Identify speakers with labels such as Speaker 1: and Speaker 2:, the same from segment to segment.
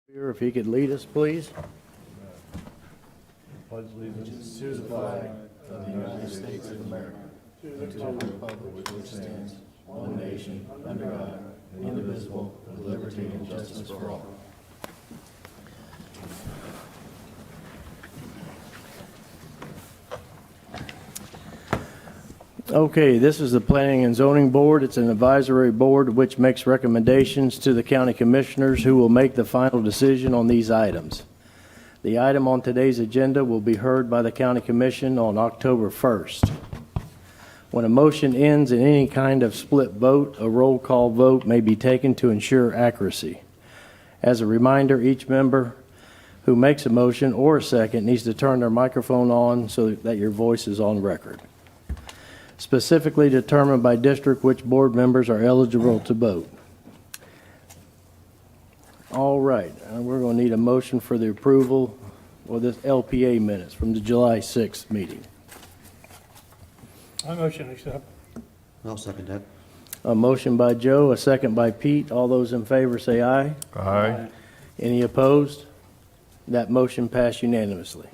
Speaker 1: If he could lead us, please.
Speaker 2: Pledge allegiance to the flag of the United States of America, and to the republic which stands, one nation, under God, indivisible, with liberty and justice for all.
Speaker 1: Okay, this is the Planning and Zoning Board. It's an advisory board which makes recommendations to the county commissioners who will make the final decision on these items. The item on today's agenda will be heard by the county commission on October 1st. When a motion ends in any kind of split vote, a roll call vote may be taken to ensure accuracy. As a reminder, each member who makes a motion or a second needs to turn their microphone on so that your voice is on record. Specifically determined by district which board members are eligible to vote. All right, we're going to need a motion for the approval of this LPA minutes from the July 6th meeting.
Speaker 3: I motion accept.
Speaker 4: I'll second that.
Speaker 1: A motion by Joe, a second by Pete. All those in favor say aye.
Speaker 2: Aye.
Speaker 1: Any opposed? That motion passed unanimously.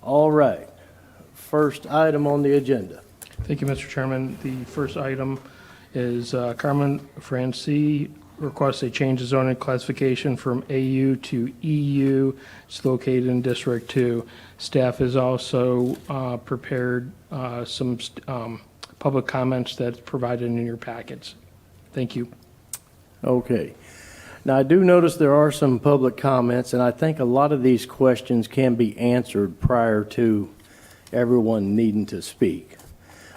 Speaker 1: All right. First item on the agenda.
Speaker 3: Thank you, Mr. Chairman. The first item is Carmen Francie requests a change of zoning classification from AU to EU. It's located in District 2. Staff has also prepared some public comments that's provided in your packets. Thank you.
Speaker 1: Okay. Now, I do notice there are some public comments, and I think a lot of these questions can be answered prior to everyone needing to speak.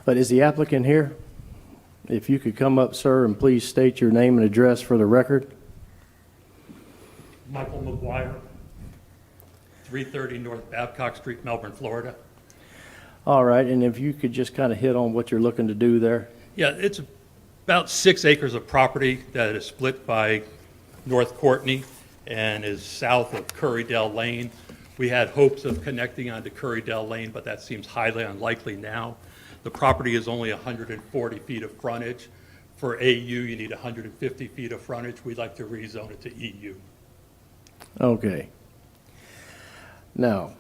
Speaker 1: But is the applicant here? If you could come up, sir, and please state your name and address for the record.
Speaker 5: Michael McGuire, 330 North Babcock Street, Melbourne, Florida.
Speaker 1: All right, and if you could just kind of hit on what you're looking to do there.
Speaker 5: Yeah, it's about 6 acres of property that is split by North Courtney and is south of Currydale Lane. We had hopes of connecting onto Currydale Lane, but that seems highly unlikely now. The property is only 140 feet of frontage. For AU, you need 150 feet of frontage. We'd like to rezone it to EU.
Speaker 1: Okay. Now,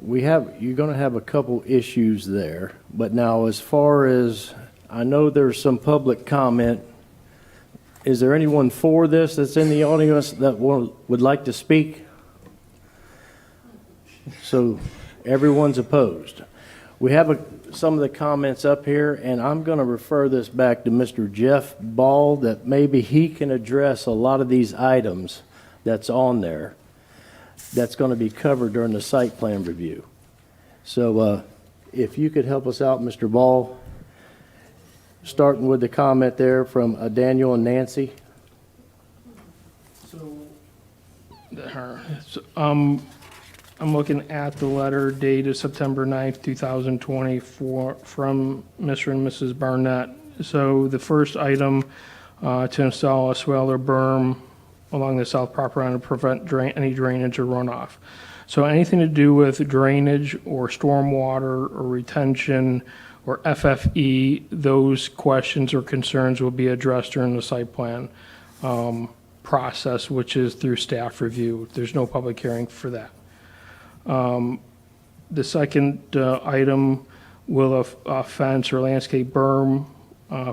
Speaker 1: you're going to have a couple issues there, but now as far as, I know there's some public comment. Is there anyone for this that's in the audience that would like to speak? So everyone's opposed. We have some of the comments up here, and I'm going to refer this back to Mr. Jeff Ball, that maybe he can address a lot of these items that's on there that's going to be covered during the site plan review. So if you could help us out, Mr. Ball, starting with the comment there from Daniel and Nancy.
Speaker 3: I'm looking at the letter dated September 9th, 2024 from Mr. and Mrs. Barnett. So the first item to install a swale or berm along the south property line to prevent any drainage or runoff. So anything to do with drainage or stormwater or retention or FFE, those questions or concerns will be addressed during the site plan process, which is through staff review. There's no public hearing for that. The second item will a fence or landscape berm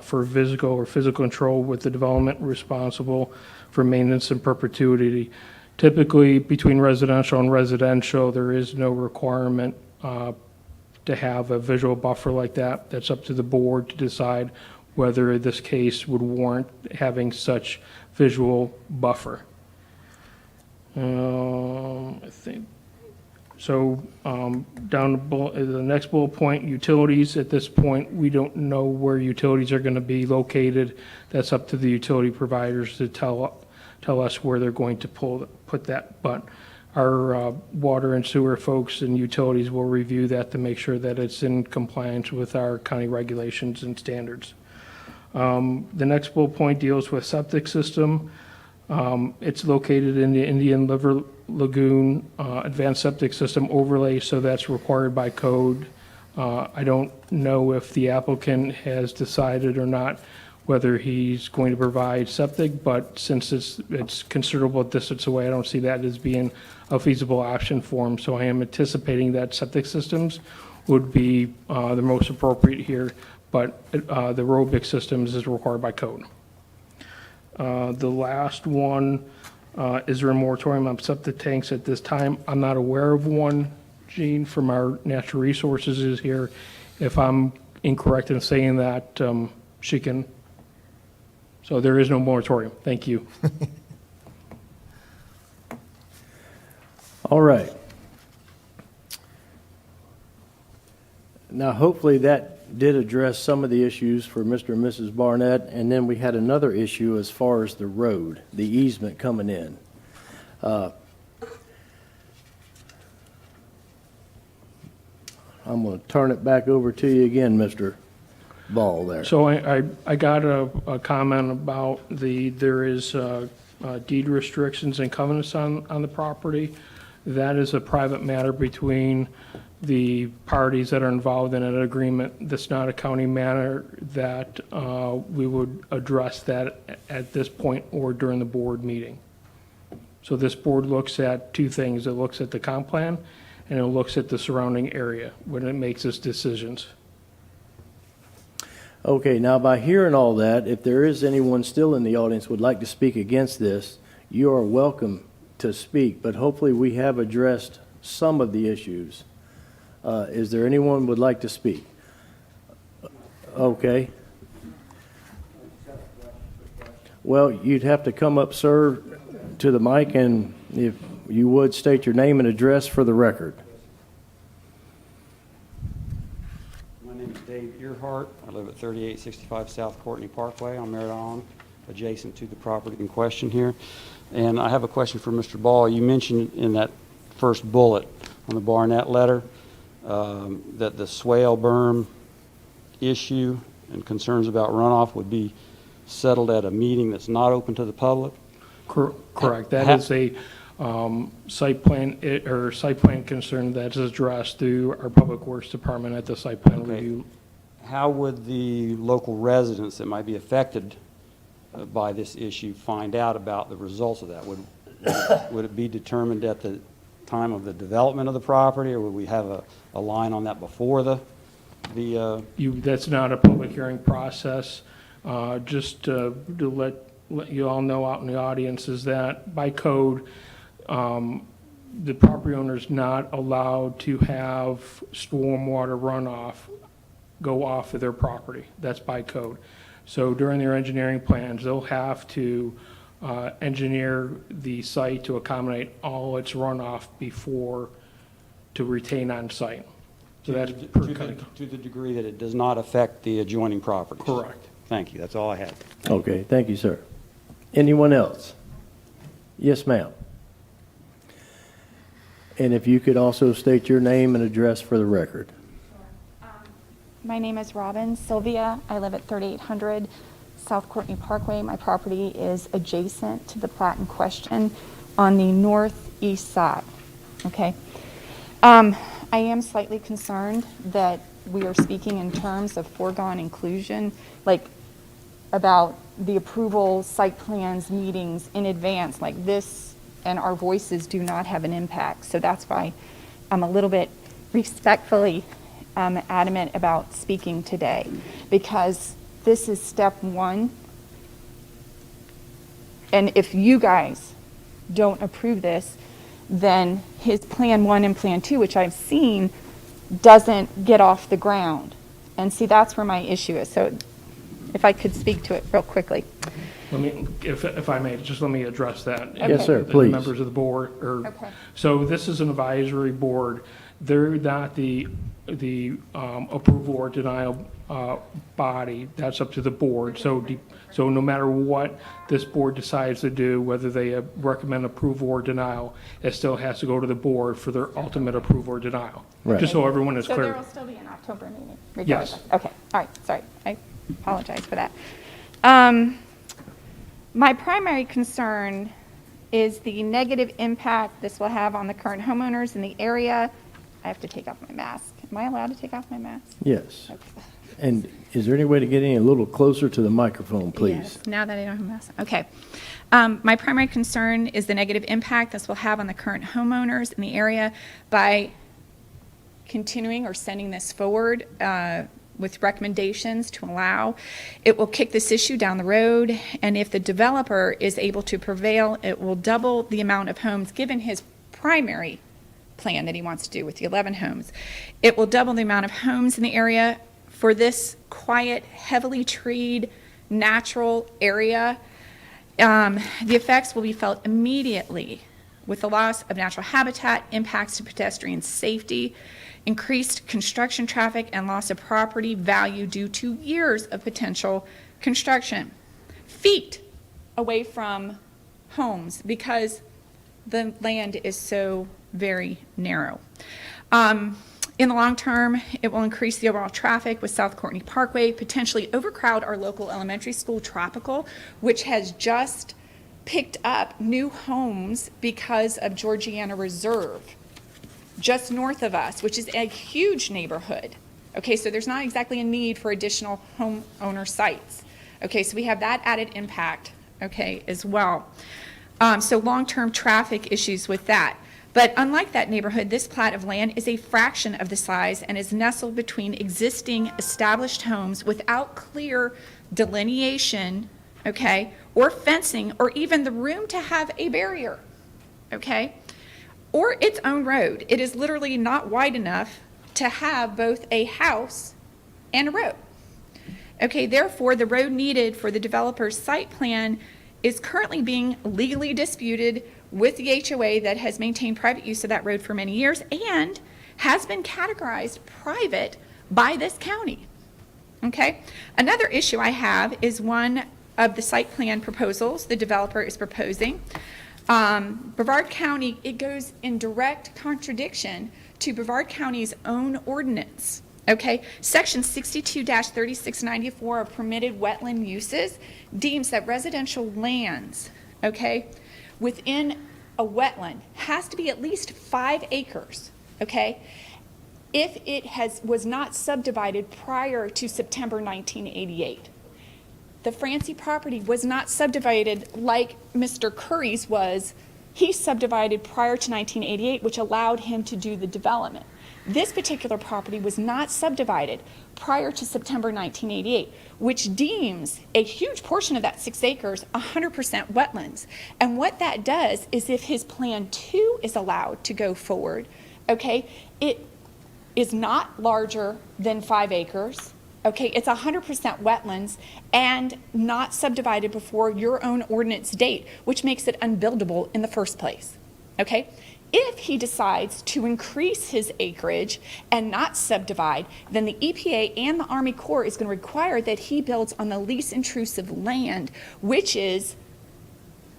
Speaker 3: for physical control with the development responsible for maintenance and perpetuity. Typically, between residential and residential, there is no requirement to have a visual buffer like that. That's up to the board to decide whether this case would warrant having such visual buffer. I think. So down the next bullet point, utilities. At this point, we don't know where utilities are going to be located. That's up to the utility providers to tell us where they're going to put that. But our water and sewer folks and utilities will review that to make sure that it's in compliance with our county regulations and standards. The next bullet point deals with septic system. It's located in the Indian River Lagoon Advanced Septic System Overlay, so that's required by code. I don't know if the applicant has decided or not whether he's going to provide septic, but since it's considerable distance away, I don't see that as being a feasible option for him. So I am anticipating that septic systems would be the most appropriate here, but the aerobic systems is required by code. The last one, is there a moratorium on septic tanks at this time? I'm not aware of one. Gene from our natural resources is here. If I'm incorrect in saying that, she can. So there is no moratorium. Thank you.
Speaker 1: All right. Now, hopefully that did address some of the issues for Mr. and Mrs. Barnett, and then we had another issue as far as the road, the easement coming in. I'm going to turn it back over to you again, Mr. Ball there.
Speaker 3: So I got a comment about there is deed restrictions and covenants on the property. That is a private matter between the parties that are involved in an agreement. That's not a county matter that we would address that at this point or during the board meeting. So this board looks at two things. It looks at the comp plan and it looks at the surrounding area when it makes its decisions.
Speaker 1: Okay, now by hearing all that, if there is anyone still in the audience would like to speak against this, you are welcome to speak, but hopefully we have addressed some of the issues. Is there anyone would like to speak? Okay. Well, you'd have to come up, sir, to the mic, and if you would state your name and address for the record.
Speaker 6: My name is Dave Earhart. I live at 3865 South Courtney Parkway on Merritt Island, adjacent to the property in question here. And I have a question for Mr. Ball. You mentioned in that first bullet on the Barnett letter that the swale berm issue and concerns about runoff would be settled at a meeting that's not open to the public?
Speaker 3: Correct. That is a site plan concern that's addressed through our Public Works Department at the site plan review.
Speaker 6: How would the local residents that might be affected by this issue find out about the results of that? Would it be determined at the time of the development of the property, or would we have a line on that before
Speaker 3: That's not a public hearing process. Just to let you all know out in the audience is that by code, the property owner is not allowed to have stormwater runoff go off of their property. That's by code. So during their engineering plans, they'll have to engineer the site to accommodate all its runoff before to retain on site. So that's
Speaker 6: to the degree that it does not affect the adjoining properties?
Speaker 3: Correct.
Speaker 6: Thank you. That's all I had.
Speaker 1: Okay, thank you, sir. Anyone else? Yes, ma'am. And if you could also state your name and address for the record.
Speaker 7: My name is Robin Sylvia. I live at 3800 South Courtney Parkway. My property is adjacent to the plat in question on the northeast side. Okay. I am slightly concerned that we are speaking in terms of foregone inclusion, like about the approval, site plans, meetings in advance, like this, and our voices do not have an impact. So that's why I'm a little bit respectfully adamant about speaking today, because this is step one. And if you guys don't approve this, then his plan one and plan two, which I've seen, doesn't get off the ground. And see, that's where my issue is. So if I could speak to it real quickly.
Speaker 3: Let me, if I may, just let me address that.
Speaker 1: Yes, sir,
Speaker 3: The
Speaker 1: please.
Speaker 3: members of the board,
Speaker 7: Okay.
Speaker 3: So this is an advisory board. They're not the approval or denial body. That's up to the board. So no matter what this board decides to do, whether they recommend approval or denial, it still has to go to the board for their ultimate approval or denial.
Speaker 1: Right.
Speaker 3: Just so everyone is
Speaker 7: So there
Speaker 3: clear.
Speaker 7: will still be an October meeting?
Speaker 3: Yes.
Speaker 7: regardless? Okay, all right, sorry. I apologize for that. My primary concern is the negative impact this will have on the current homeowners in the area. I have to take off my mask. Am I allowed to take off my mask?
Speaker 1: Yes.
Speaker 7: Okay.
Speaker 1: And is there any way to get a little closer to the microphone, please?
Speaker 7: Yes, now that I don't have a mess. Okay. My primary concern is the negative impact this will have on the current homeowners in the area by continuing or sending this forward with recommendations to allow. It will kick this issue down the road, and if the developer is able to prevail, it will double the amount of homes given his primary plan that he wants to do with the 11 homes. It will double the amount of homes in the area for this quiet, heavily treed, natural area. The effects will be felt immediately with the loss of natural habitat, impacts to pedestrian safety, increased construction traffic, and loss of property value due to years of potential construction. Feet away from homes because the land is so very narrow. In the long term, it will increase the overall traffic with South Courtney Parkway, potentially overcrowd our local elementary school, Tropical, which has just picked up new homes because of Georgiana Reserve, just north of us, which is a huge neighborhood. Okay, so there's not exactly a need for additional homeowner sites. Okay, so we have that added impact, okay, as well. So long-term traffic issues with that. But unlike that neighborhood, this plat of land is a fraction of the size and is nestled between existing established homes without clear delineation, okay, or fencing, or even the room to have a barrier, okay, or its own road. It is literally not wide enough to have both a house and a road. Okay, therefore, the road needed for the developer's site plan is currently being legally disputed with the HOA that has maintained private use of that road for many years and has been categorized private by this county. Okay? Another issue I have is one of the site plan proposals the developer is proposing. Brevard County, it goes in direct contradiction to Brevard County's own ordinance. Okay, Section 62-3694 of permitted wetland uses deems that residential lands, okay, within a wetland has to be at least 5 acres, okay, if it was not subdivided prior to September 1988. The Francie property was not subdivided like Mr. Curry's was. He subdivided prior to 1988, which allowed him to do the development. This particular property was not subdivided prior to September 1988, which deems a huge portion of that 6 acres 100% wetlands. And what that does is if his Plan 2 is allowed to go forward, okay, it is not larger than 5 acres. Okay, it's 100% wetlands and not subdivided before your own ordinance date, which makes it unbuildable in the first place. Okay? If he decides to increase his acreage and not subdivide, then the EPA and the Army Corps is going to require that he builds on the least intrusive land, which is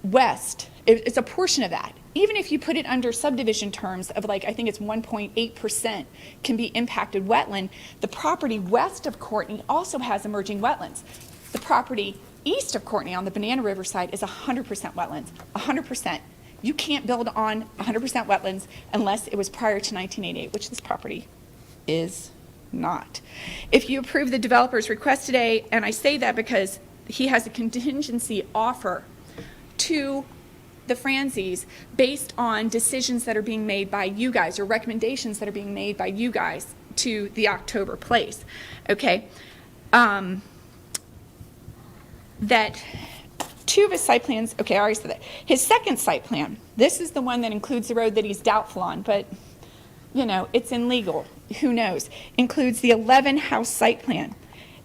Speaker 7: west. It's a portion of that. Even if you put it under subdivision terms of like, I think it's 1.8% can be impacted wetland, the property west of Courtney also has emerging wetlands. The property east of Courtney on the Banana River side is 100% wetlands, 100%. You can't build on 100% wetlands unless it was prior to 1988, which this property is not. If you approve the developer's request today, and I say that because he has a contingency offer to the Francies based on decisions that are being made by you guys or recommendations that are being made by you guys to the October place, okay? That two of his site plans, okay, I already said that. His second site plan, this is the one that includes the road that he's doubtful on, but, you know, it's in legal, who knows, includes the 11 house site plan.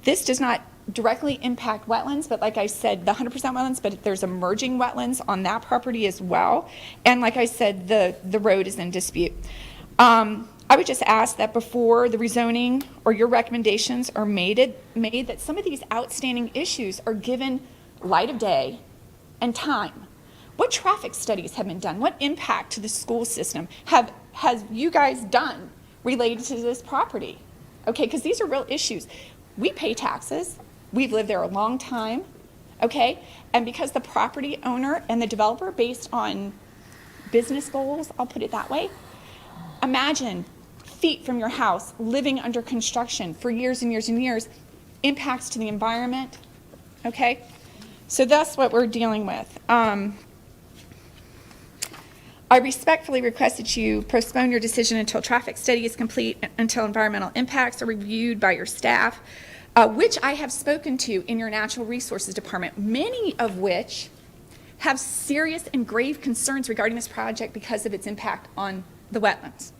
Speaker 7: This does not directly impact wetlands, but like I said, the 100% wetlands, but there's emerging wetlands on that property as well. And like I said, the road is in dispute. I would just ask that before the rezoning or your recommendations are made that some of these outstanding issues are given light of day and time. What traffic studies have been done? What impact to the school system has you guys done related to this property? Okay, because these are real issues. We pay taxes. We've lived there a long time, okay? And because the property owner and the developer, based on business goals, I'll put it that way, imagine feet from your house living under construction for years and years and years, impacts to the environment, okay? So that's what we're dealing with. I respectfully request that you postpone your decision until traffic study is complete, until environmental impacts are reviewed by your staff, which I have spoken to in your Natural Resources Department, many of which have serious and grave concerns regarding this project because of its impact on the wetlands.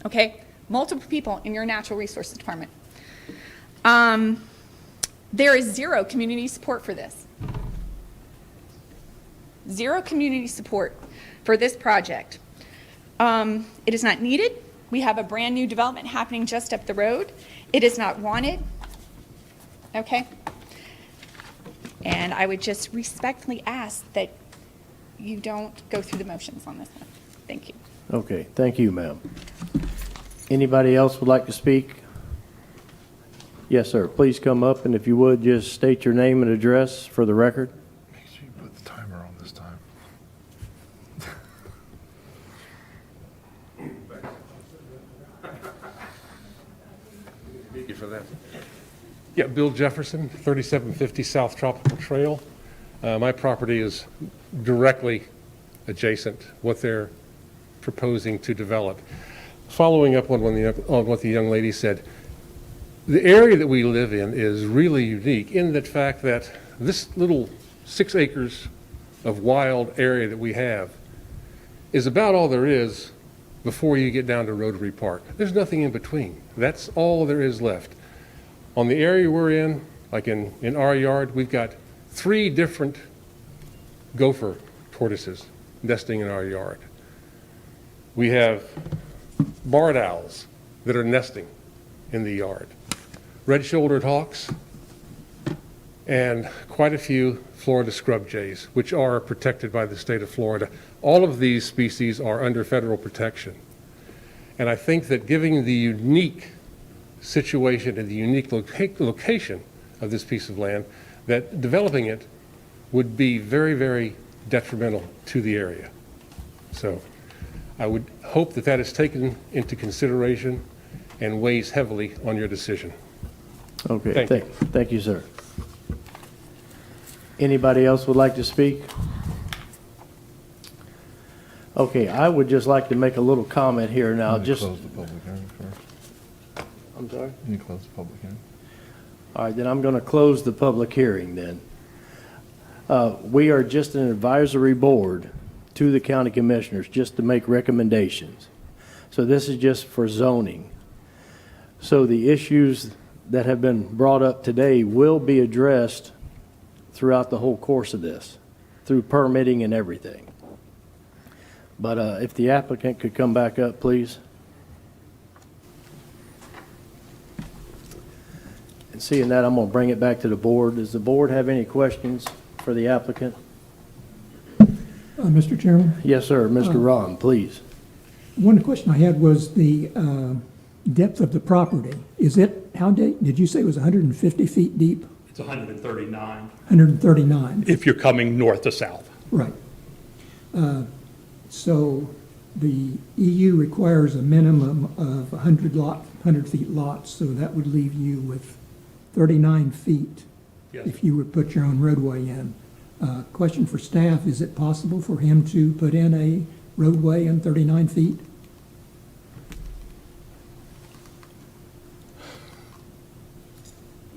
Speaker 7: Okay? Multiple people in your Natural Resources Department. There is zero community support for this. Zero community support for this project. It is not needed. We have a brand new development happening just up the road. It is not wanted. Okay? And I would just respectfully ask that you don't go through the motions on this one. Thank you.
Speaker 1: Okay, thank you, ma'am. Anybody else would like to speak? Yes, sir. Please come up, and if you would, just state your name and address for the record.
Speaker 2: Make sure you put the timer on this time. Thank you for that. Yeah, Bill Jefferson, 3750 South Tropical Trail. My property is directly adjacent what they're proposing to develop. Following up on what the young lady said, the area that we live in is really unique in the fact that this little 6 acres of wild area that we have is about all there is before you get down to Rotary Park. There's nothing in between. That's all there is left. On the area we're in, like in our yard, we've got 3 different gopher tortoises nesting in our yard. We have barred owls that are nesting in the yard, red-shouldered hawks, and quite a few Florida scrub jays, which are protected by the state of Florida. All of these species are under federal protection. And I think that given the unique situation and the unique location of this piece of land, that developing it would be very, very detrimental to the area. So I would hope that that is taken into consideration and weighs heavily on your decision.
Speaker 1: Okay,
Speaker 2: Thank you.
Speaker 1: thank you, sir. Anybody else would like to speak? Okay, I would just like to make a little comment here now, just,
Speaker 2: Close the public hearing first.
Speaker 1: I'm sorry?
Speaker 2: You need to close the public hearing.
Speaker 1: All right, then I'm going to close the public hearing then. We are just an advisory board to the county commissioners just to make recommendations. So this is just for zoning. So the issues that have been brought up today will be addressed throughout the whole course of this, through permitting and everything. But if the applicant could come back up, please. And seeing that, I'm going to bring it back to the board. Does the board have any questions for the applicant?
Speaker 8: Mr. Chairman,
Speaker 1: Yes, sir. Mr. Ron, please.
Speaker 8: one question I had was the depth of the property. Is it, how deep? Did you say it was 150 feet deep?
Speaker 5: It's 139
Speaker 8: 139,
Speaker 5: if you're coming north to south.
Speaker 8: right. So the EU requires a minimum of 100 feet lots, so that would leave you with 39 feet
Speaker 5: Yes.
Speaker 8: if you would put your own roadway in. Question for staff, is it possible for him to put in a roadway in 39 feet?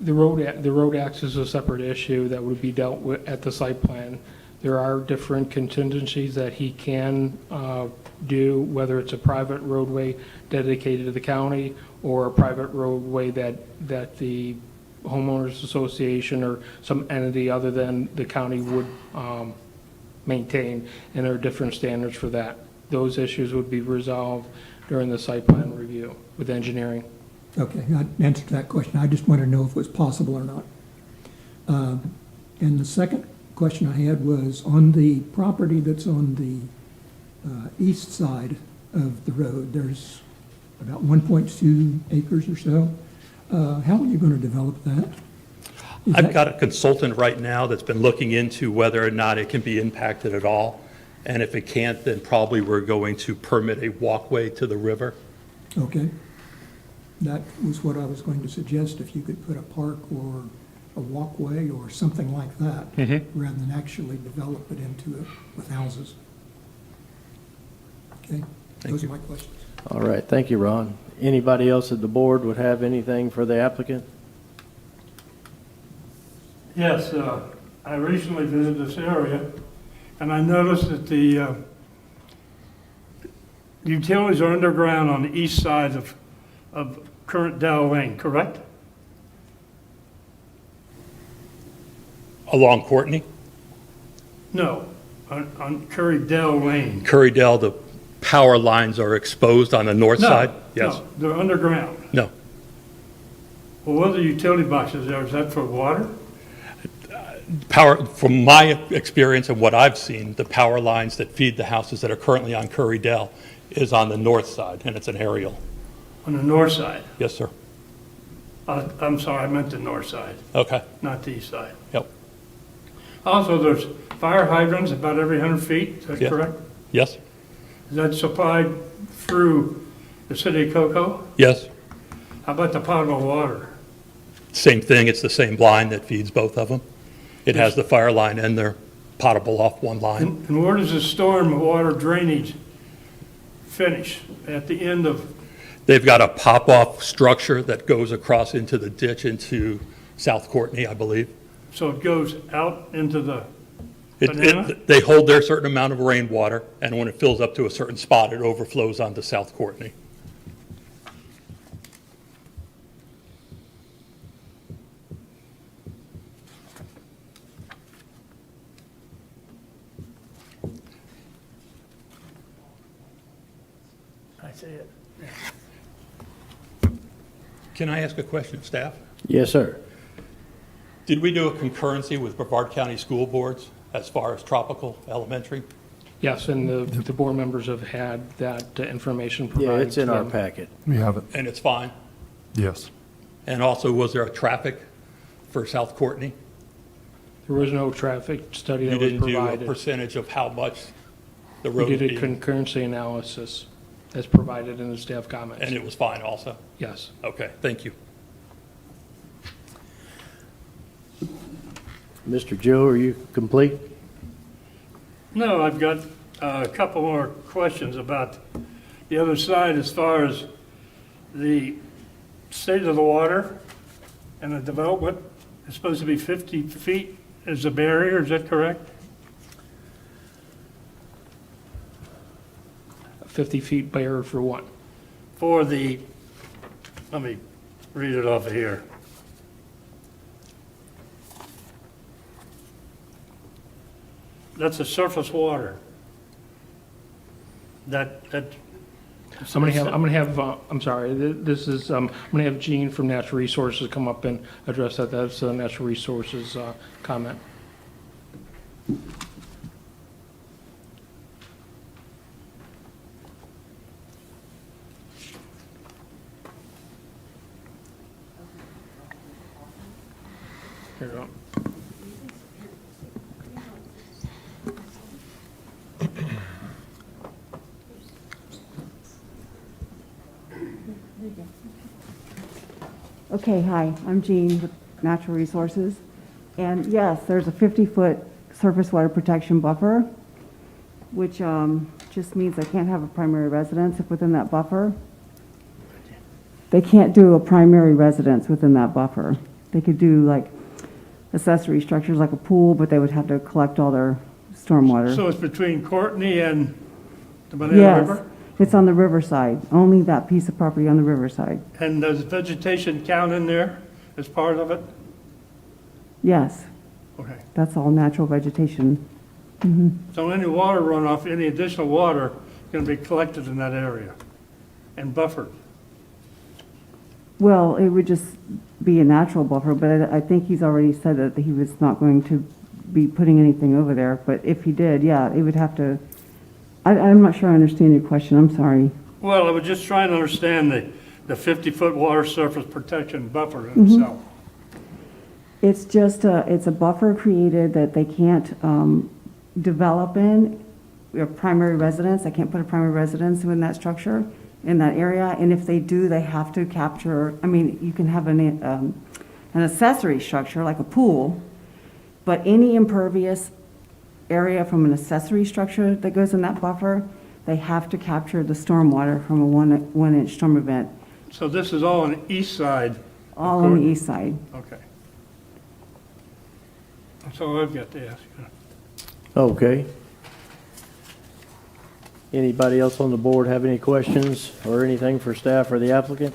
Speaker 3: The road access is a separate issue that would be dealt with at the site plan. There are different contingencies that he can do, whether it's a private roadway dedicated to the county or a private roadway that the homeowners association or some entity other than the county would maintain, and there are different standards for that. Those issues would be resolved during the site plan review with engineering.
Speaker 8: Okay, that answered that question. I just wanted to know if it was possible or not. And the second question I had was on the property that's on the east side of the road, there's about 1.2 acres or so. How are you going to develop that?
Speaker 5: I've got a consultant right now that's been looking into whether or not it can be impacted at all. And if it can't, then probably we're going to permit a walkway to the river.
Speaker 8: Okay. That was what I was going to suggest, if you could put a park or a walkway or something like that, rather than actually develop it into it with houses. Okay? Those are my questions.
Speaker 1: All right, thank you, Ron. Anybody else at the board would have anything for the applicant?
Speaker 9: Yes, I recently visited this area, and I noticed that the utilities are underground on the east side of current Dow Lane, correct?
Speaker 5: Along Courtney,
Speaker 9: No, on Curry Dell Lane.
Speaker 5: Currydale, the power lines are exposed on the north
Speaker 9: No,
Speaker 5: side? Yes.
Speaker 9: no, they're underground.
Speaker 5: No.
Speaker 9: Well, what are the utility boxes there? Is that for water?
Speaker 5: Power, from my experience and what I've seen, the power lines that feed the houses that are currently on Currydale is on the north side, and it's an aerial.
Speaker 9: On the north side?
Speaker 5: Yes, sir.
Speaker 9: I'm sorry, I meant the north side,
Speaker 5: Okay.
Speaker 9: not the east side.
Speaker 5: Yep.
Speaker 9: Also, there's fire hydrants about every 100 feet, is that
Speaker 5: Yeah.
Speaker 9: correct?
Speaker 5: Yes?
Speaker 9: Is that supplied through the city of Cocoa?
Speaker 5: Yes.
Speaker 9: How about the potable water?
Speaker 5: Same thing. It's the same line that feeds both of them. It has the fire line and they're potable off one line.
Speaker 9: And where does the storm water drainage finish? At the end of,
Speaker 5: They've got a pop-off structure that goes across into the ditch into South Courtney, I believe.
Speaker 9: so it goes out into the
Speaker 5: It-
Speaker 9: banana?
Speaker 5: They hold their certain amount of rainwater, and when it fills up to a certain spot, it overflows onto South Courtney.
Speaker 9: I see it.
Speaker 5: Can I ask a question of staff?
Speaker 1: Yes, sir.
Speaker 5: Did we do a concurrency with Brevard County School Boards as far as tropical elementary?
Speaker 3: Yes, and the board members have had that information
Speaker 1: Yeah,
Speaker 3: provided
Speaker 1: it's in
Speaker 3: to
Speaker 1: our
Speaker 3: them.
Speaker 1: packet.
Speaker 10: We have it,
Speaker 5: And it's fine?
Speaker 10: yes.
Speaker 5: And also, was there a traffic for South Courtney?
Speaker 3: There was no traffic study
Speaker 5: You
Speaker 3: that was
Speaker 5: didn't do a
Speaker 3: provided.
Speaker 5: percentage of how much the
Speaker 3: We
Speaker 5: road
Speaker 3: did a
Speaker 5: being,
Speaker 3: concurrency analysis as provided in the staff comments.
Speaker 5: and it was fine also?
Speaker 3: Yes.
Speaker 5: Okay, thank you.
Speaker 1: Mr. Joe, are you complete?
Speaker 9: No, I've got a couple more questions about the other side as far as the state of the water and the development. It's supposed to be 50 feet as a barrier, is that correct?
Speaker 3: 50 feet barrier for what?
Speaker 9: For the, let me read it off of here. That's the surface water. That.
Speaker 3: I'm gonna have, I'm sorry, this is, I'm gonna have Gene from Natural Resources come up and address that. That's a Natural Resources comment. Here you go.
Speaker 11: Okay, hi, I'm Jean with Natural Resources. And yes, there's a 50-foot surface water protection buffer, which just means they can't have a primary residence within that buffer. They can't do a primary residence within that buffer. They could do like accessory structures like a pool, but they would have to collect all their stormwater.
Speaker 9: So it's between Courtney and the Banana
Speaker 11: Yes,
Speaker 9: River?
Speaker 11: it's on the riverside, only that piece of property on the riverside.
Speaker 9: And does vegetation count in there as part of it?
Speaker 11: Yes,
Speaker 9: Okay.
Speaker 11: that's all natural vegetation.
Speaker 9: So any water runoff, any additional water is going to be collected in that area and buffered?
Speaker 11: Well, it would just be a natural buffer, but I think he's already said that he was not going to be putting anything over there. But if he did, yeah, it would have to, I'm not sure I understand your question, I'm sorry.
Speaker 9: Well, I was just trying to understand the 50-foot water surface protection buffer in itself.
Speaker 11: It's just, it's a buffer created that they can't develop in, a primary residence, I can't put a primary residence in that structure, in that area, and if they do, they have to capture, I mean, you can have an accessory structure like a pool, but any impervious area from an accessory structure that goes in that buffer, they have to capture the stormwater from a one-inch storm event,
Speaker 9: So this is all on the east side?
Speaker 11: all on the east side.
Speaker 9: Okay. That's all I've got to ask you.
Speaker 1: Okay. Anybody else on the board have any questions or anything for staff or the applicant?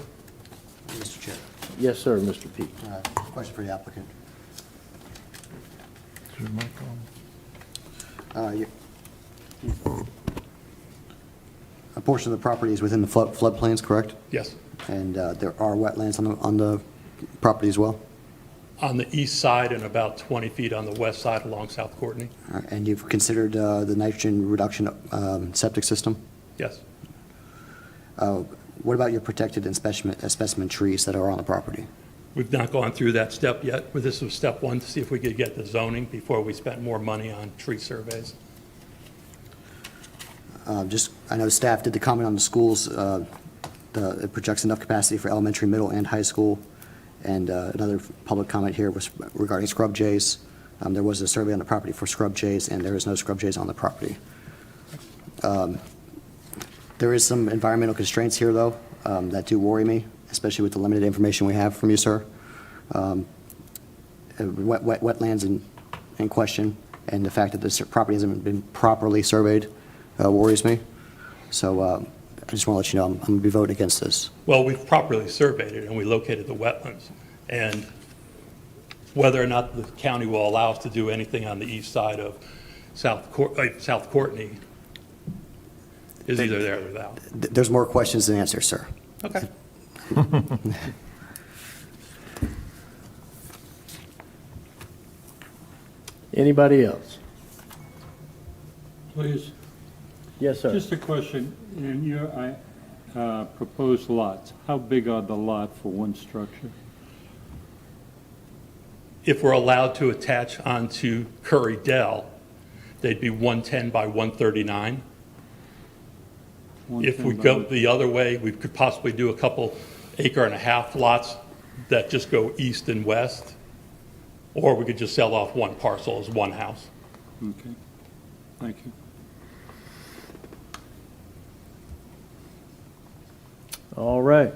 Speaker 4: Mr. Chair,
Speaker 1: Yes, sir, Mr. Peak.
Speaker 4: question for the applicant. A portion of the property is within the floodplains, correct?
Speaker 5: Yes.
Speaker 4: And there are wetlands on the property as well?
Speaker 5: On the east side and about 20 feet on the west side along South Courtney?
Speaker 4: All right, and you've considered the nitrogen reduction septic system?
Speaker 5: Yes.
Speaker 4: What about your protected and specimen trees that are on the property?
Speaker 5: We've not gone through that step yet, but this was step one to see if we could get the zoning before we spent more money on tree surveys.
Speaker 4: I know staff did the comment on the schools. It projects enough capacity for elementary, middle, and high school. And another public comment here was regarding scrub jays. There was a survey on the property for scrub jays, and there is no scrub jays on the property. There is some environmental constraints here, though, that do worry me, especially with the limited information we have from you, sir. Wetlands in question, and the fact that this property hasn't been properly surveyed worries me. So I just want to let you know I'm going to be voting against this.
Speaker 5: Well, we've properly surveyed it, and we located the wetlands. And whether or not the county will allow us to do anything on the east side of South Courtney is either there or without.
Speaker 4: There's more questions than answers, sir.
Speaker 5: Okay.
Speaker 1: Anybody else?
Speaker 10: Please,
Speaker 1: Yes, sir.
Speaker 10: just a question. In your proposed lots, how big are the lot for one structure?
Speaker 5: If we're allowed to attach onto Curry Dell, they'd be 110 by 139. If we
Speaker 10: 110 by
Speaker 5: go the other way, we could possibly do a couple acre-and-a-half lots that just go east and west, or we could just sell off one parcel as one house.
Speaker 10: Okay, thank you.
Speaker 1: All right.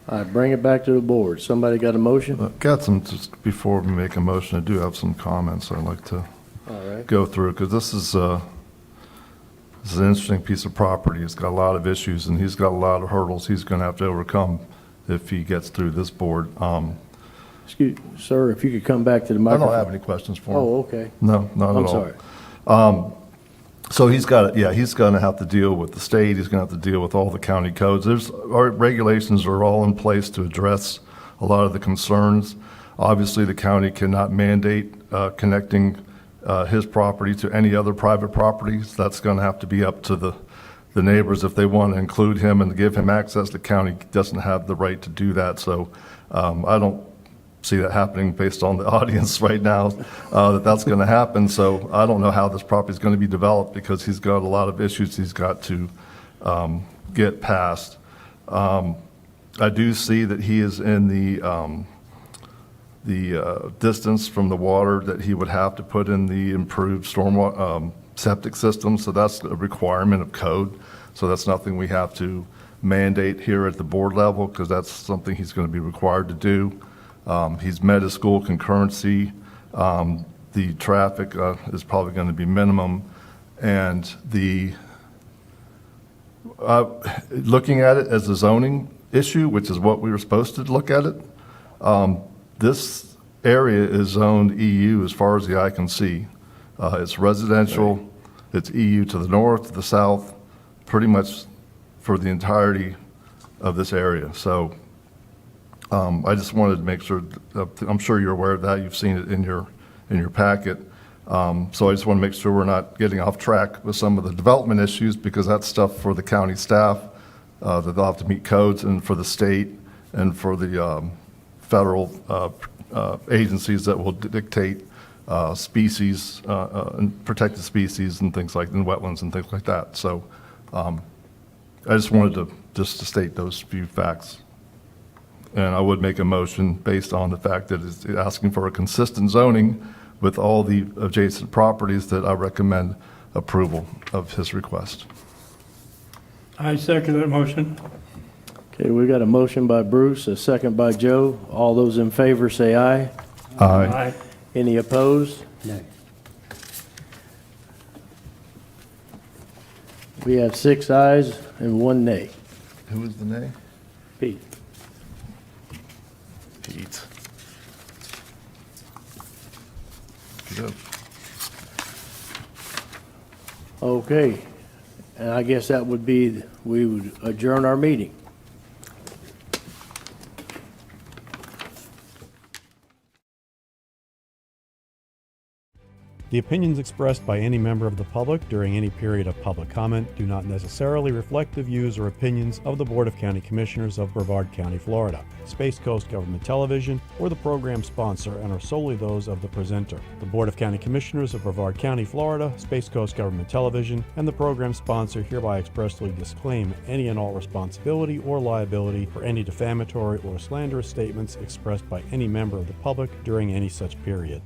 Speaker 1: I bring it back to the board. Somebody got a motion?
Speaker 12: Got some, just before we make a motion, I do have some comments I'd like to
Speaker 1: All right.
Speaker 12: go through, because this is an interesting piece of property. It's got a lot of issues, and he's got a lot of hurdles he's going to have to overcome if he gets through this board.
Speaker 1: Excuse, sir, if you could come back to the
Speaker 12: I
Speaker 1: microphone.
Speaker 12: don't have any questions for him.
Speaker 1: Oh, okay.
Speaker 12: No, not at all.
Speaker 1: I'm sorry.
Speaker 12: So he's got, he's going to have to deal with the state, he's going to have to deal with all the county codes. Our regulations are all in place to address a lot of the concerns. Obviously, the county cannot mandate connecting his property to any other private properties. That's going to have to be up to the neighbors if they want to include him and give him access. The county doesn't have the right to do that. So I don't see that happening based on the audience right now, that's going to happen. So I don't know how this property is going to be developed because he's got a lot of issues he's got to get past. I do see that he is in the distance from the water that he would have to put in the improved storm septic system. So that's a requirement of code. So that's nothing we have to mandate here at the board level because that's something he's going to be required to do. He's met his school concurrency. The traffic is probably going to be minimum. And looking at it as a zoning issue, which is what we were supposed to look at it, this area is zoned EU as far as the eye can see. It's residential. It's EU to the north, to the south, pretty much for the entirety of this area. So I just wanted to make sure, I'm sure you're aware of that, you've seen it in your packet. So I just want to make sure we're not getting off track with some of the development issues because that's stuff for the county staff that they'll have to meet codes, and for the state and for the federal agencies that will dictate species, and protected species and things like, in wetlands and things like that. So I just wanted to state those few facts. And I would make a motion based on the fact that it's asking for a consistent zoning with all the adjacent properties, that I recommend approval of his request.
Speaker 9: I second that motion.
Speaker 1: Okay, we got a motion by Bruce, a second by Joe. All those in favor say aye.
Speaker 9: Aye.
Speaker 1: Any opposed?
Speaker 4: No.
Speaker 1: We have 6 ayes and 1 nay.
Speaker 12: Who is the nay?
Speaker 1: Pete?
Speaker 12: Pete. Good.
Speaker 1: Okay, and I guess that would be, we would adjourn our meeting.
Speaker 13: The opinions expressed by any member of the public during any period of public comment do not necessarily reflect the views or opinions of the Board of County Commissioners of Brevard County, Florida, Space Coast Government Television, or the program sponsor, and are solely those of the presenter. The Board of County Commissioners of Brevard County, Florida, Space Coast Government Television, and the program sponsor hereby expressly disclaim any and all responsibility or liability for any defamatory or slanderous statements expressed by any member of the public during any such period.